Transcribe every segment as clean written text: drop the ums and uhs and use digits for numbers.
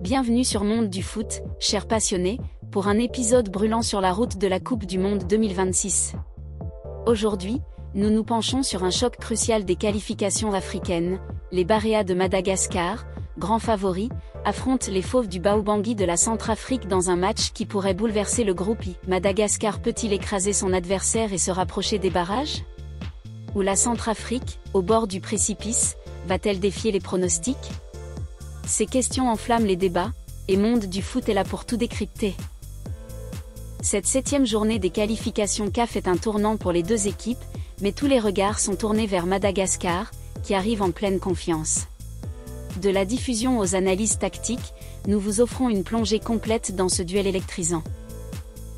Bienvenue sur Monde du Foot, chers passionnés, pour un épisode brûlant sur la route de la Coupe du Monde 2026. Aujourd'hui, nous nous penchons sur un choc crucial des qualifications africaines. Les Baréas de Madagascar, grands favoris, affrontent les Fauves du Baobangui de la Centrafrique dans un match qui pourrait bouleverser le groupe I. Madagascar peut-il écraser son adversaire et se rapprocher des barrages? Ou la Centrafrique, au bord du précipice, va-t-elle défier les pronostics? Ces questions enflamment les débats, et Monde du Foot est là pour tout décrypter. Cette 7e journée des qualifications CAF est un tournant pour les deux équipes, mais tous les regards sont tournés vers Madagascar, qui arrive en pleine confiance. De la diffusion aux analyses tactiques, nous vous offrons une plongée complète dans ce duel électrisant.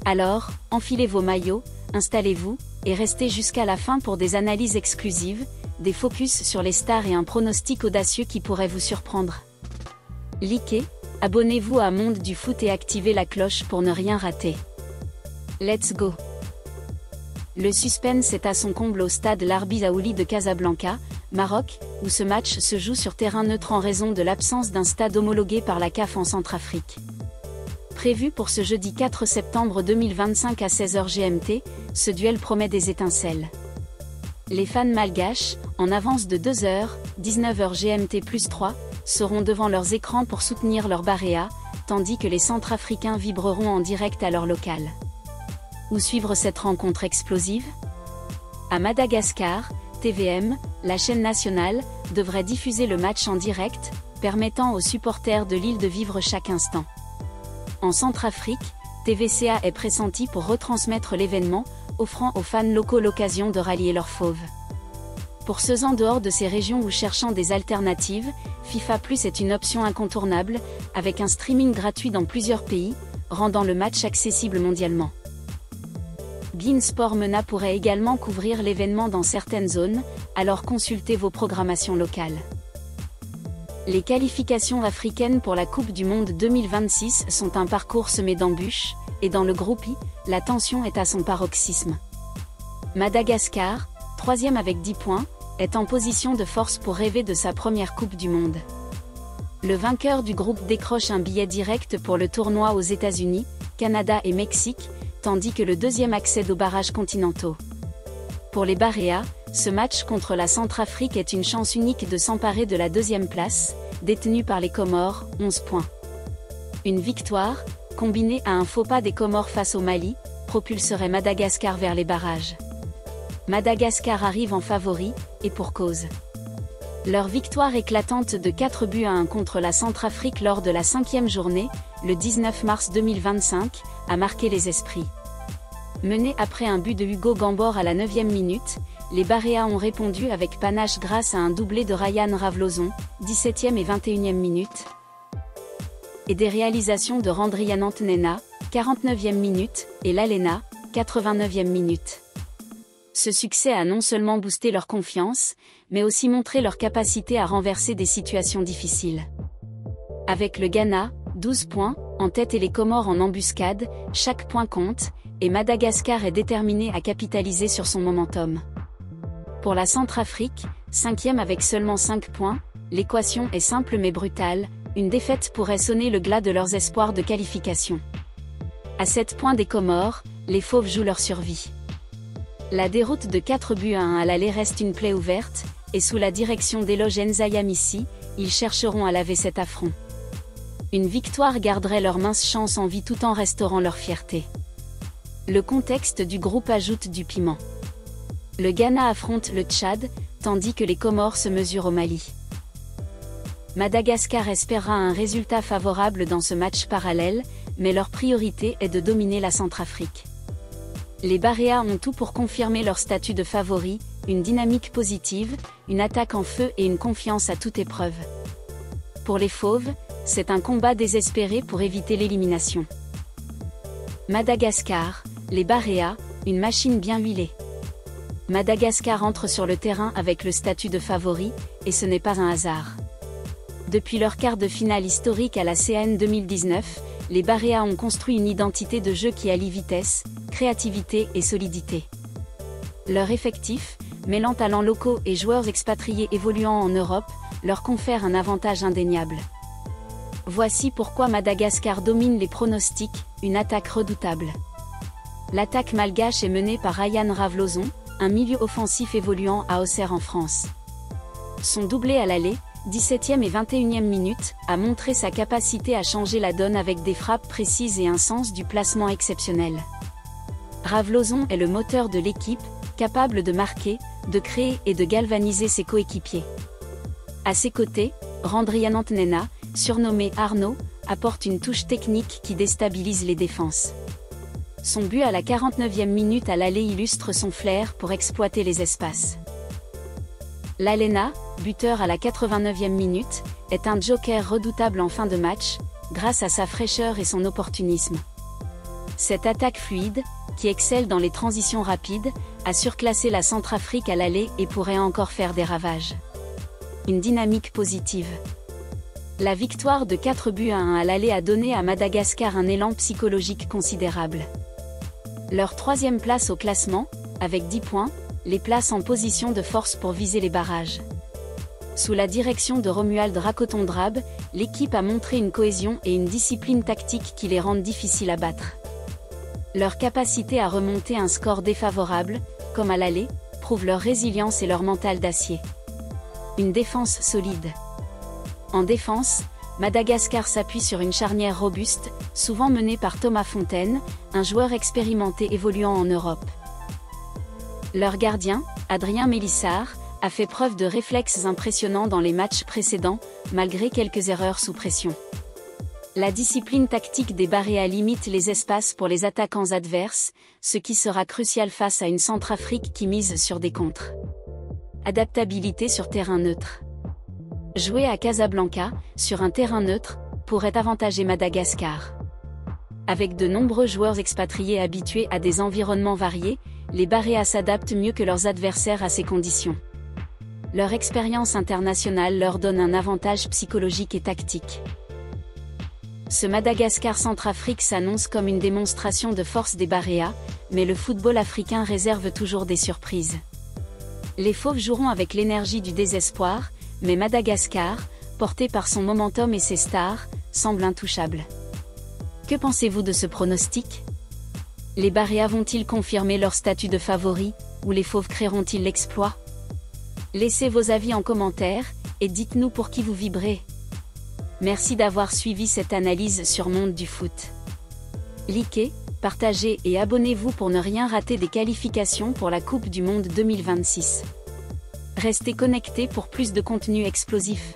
Alors, enfilez vos maillots, installez-vous, et restez jusqu'à la fin pour des analyses exclusives, des focus sur les stars et un pronostic audacieux qui pourrait vous surprendre. Likez, abonnez-vous à Monde du Foot et activez la cloche pour ne rien rater. Let's go! Le suspense est à son comble au stade Larbi Zaouli de Casablanca, Maroc, où ce match se joue sur terrain neutre en raison de l'absence d'un stade homologué par la CAF en Centrafrique. Prévu pour ce jeudi 4 septembre 2025 à 16h GMT, ce duel promet des étincelles. Les fans malgaches, en avance de 2 heures, 19h GMT plus 3, seront devant leurs écrans pour soutenir leur Baréa, tandis que les Centrafricains vibreront en direct à leur local. Où suivre cette rencontre explosive? À Madagascar, TVM, la chaîne nationale, devrait diffuser le match en direct, permettant aux supporters de l'île de vivre chaque instant. En Centrafrique, TVCA est pressenti pour retransmettre l'événement, offrant aux fans locaux l'occasion de rallier leurs fauves. Pour ceux en dehors de ces régions ou cherchant des alternatives, FIFA Plus est une option incontournable, avec un streaming gratuit dans plusieurs pays, rendant le match accessible mondialement. beIN Sport MENA pourrait également couvrir l'événement dans certaines zones, alors consultez vos programmations locales. Les qualifications africaines pour la Coupe du Monde 2026 sont un parcours semé d'embûches, et dans le groupe I, la tension est à son paroxysme. Madagascar, 3e avec 10 points, est en position de force pour rêver de sa première Coupe du Monde. Le vainqueur du groupe décroche un billet direct pour le tournoi aux États-Unis, Canada et Mexique, tandis que le deuxième accède aux barrages continentaux. Pour les Baréas, ce match contre la Centrafrique est une chance unique de s'emparer de la 2e place, détenue par les Comores, 11 points. Une victoire, combinée à un faux pas des Comores face au Mali, propulserait Madagascar vers les barrages. Madagascar arrive en favori, et pour cause. Leur victoire éclatante de 4-1 contre la Centrafrique lors de la 5e journée, le 19 mars 2025, a marqué les esprits. Menés après un but de Hugo Gambor à la 9e minute, les Baréas ont répondu avec panache grâce à un doublé de Ryan Ravloson, 17e et 21e minute, et des réalisations de Randrianant Nena, 49e minute, et Lalena, 89e minute. Ce succès a non seulement boosté leur confiance, mais aussi montré leur capacité à renverser des situations difficiles. Avec le Ghana, 12 points, en tête et les Comores en embuscade, chaque point compte, et Madagascar est déterminé à capitaliser sur son momentum. Pour la Centrafrique, 5e avec seulement 5 points, l'équation est simple mais brutale, une défaite pourrait sonner le glas de leurs espoirs de qualification. À 7 points des Comores, les Fauves jouent leur survie. La déroute de 4-1 à l'aller reste une plaie ouverte, et sous la direction d'Eloge Nzayamissi, ils chercheront à laver cet affront. Une victoire garderait leur mince chance en vie tout en restaurant leur fierté. Le contexte du groupe ajoute du piment. Le Ghana affronte le Tchad, tandis que les Comores se mesurent au Mali. Madagascar espérera un résultat favorable dans ce match parallèle, mais leur priorité est de dominer la Centrafrique. Les Baréas ont tout pour confirmer leur statut de favori, une dynamique positive, une attaque en feu et une confiance à toute épreuve. Pour les Fauves, c'est un combat désespéré pour éviter l'élimination. Madagascar, les Baréas, une machine bien huilée. Madagascar entre sur le terrain avec le statut de favori, et ce n'est pas un hasard. Depuis leur quart de finale historique à la CAN 2019, les Baréas ont construit une identité de jeu qui allie vitesse, créativité et solidité. Leur effectif, mêlant talents locaux et joueurs expatriés évoluant en Europe, leur confère un avantage indéniable. Voici pourquoi Madagascar domine les pronostics, une attaque redoutable. L'attaque malgache est menée par Ryan Ravloson, un milieu offensif évoluant à Auxerre en France. Son doublé à l'aller, 17e et 21e minute, a montré sa capacité à changer la donne avec des frappes précises et un sens du placement exceptionnel. Ravloson est le moteur de l'équipe, capable de marquer, de créer et de galvaniser ses coéquipiers. À ses côtés, Randrian Antnena, surnommé Arnaud, apporte une touche technique qui déstabilise les défenses. Son but à la 49e minute à l'aller illustre son flair pour exploiter les espaces. Lalena, buteur à la 89e minute, est un joker redoutable en fin de match, grâce à sa fraîcheur et son opportunisme. Cette attaque fluide, qui excelle dans les transitions rapides, a surclassé la Centrafrique à l'aller et pourrait encore faire des ravages. Une dynamique positive. La victoire de 4-1 à l'aller a donné à Madagascar un élan psychologique considérable. Leur 3e place au classement, avec 10 points, les place en position de force pour viser les barrages. Sous la direction de Romuald Rakotondrab, l'équipe a montré une cohésion et une discipline tactique qui les rendent difficiles à battre. Leur capacité à remonter un score défavorable, comme à l'aller, prouve leur résilience et leur mental d'acier. Une défense solide. En défense, Madagascar s'appuie sur une charnière robuste, souvent menée par Thomas Fontaine, un joueur expérimenté évoluant en Europe. Leur gardien, Adrien Mélissard, a fait preuve de réflexes impressionnants dans les matchs précédents, malgré quelques erreurs sous pression. La discipline tactique des Baréas limite les espaces pour les attaquants adverses, ce qui sera crucial face à une Centrafrique qui mise sur des contres. Adaptabilité sur terrain neutre. Jouer à Casablanca, sur un terrain neutre, pourrait avantager Madagascar. Avec de nombreux joueurs expatriés habitués à des environnements variés, les Baréas s'adaptent mieux que leurs adversaires à ces conditions. Leur expérience internationale leur donne un avantage psychologique et tactique. Ce Madagascar-Centrafrique s'annonce comme une démonstration de force des Baréas, mais le football africain réserve toujours des surprises. Les Fauves joueront avec l'énergie du désespoir, mais Madagascar, porté par son momentum et ses stars, semble intouchable. Que pensez-vous de ce pronostic ? Les Baréas vont-ils confirmer leur statut de favoris, ou les Fauves créeront-ils l'exploit ? Laissez vos avis en commentaire, et dites-nous pour qui vous vibrez. Merci d'avoir suivi cette analyse sur Monde du Foot. Likez, partagez et abonnez-vous pour ne rien rater des qualifications pour la Coupe du Monde 2026. Restez connectés pour plus de contenu explosif.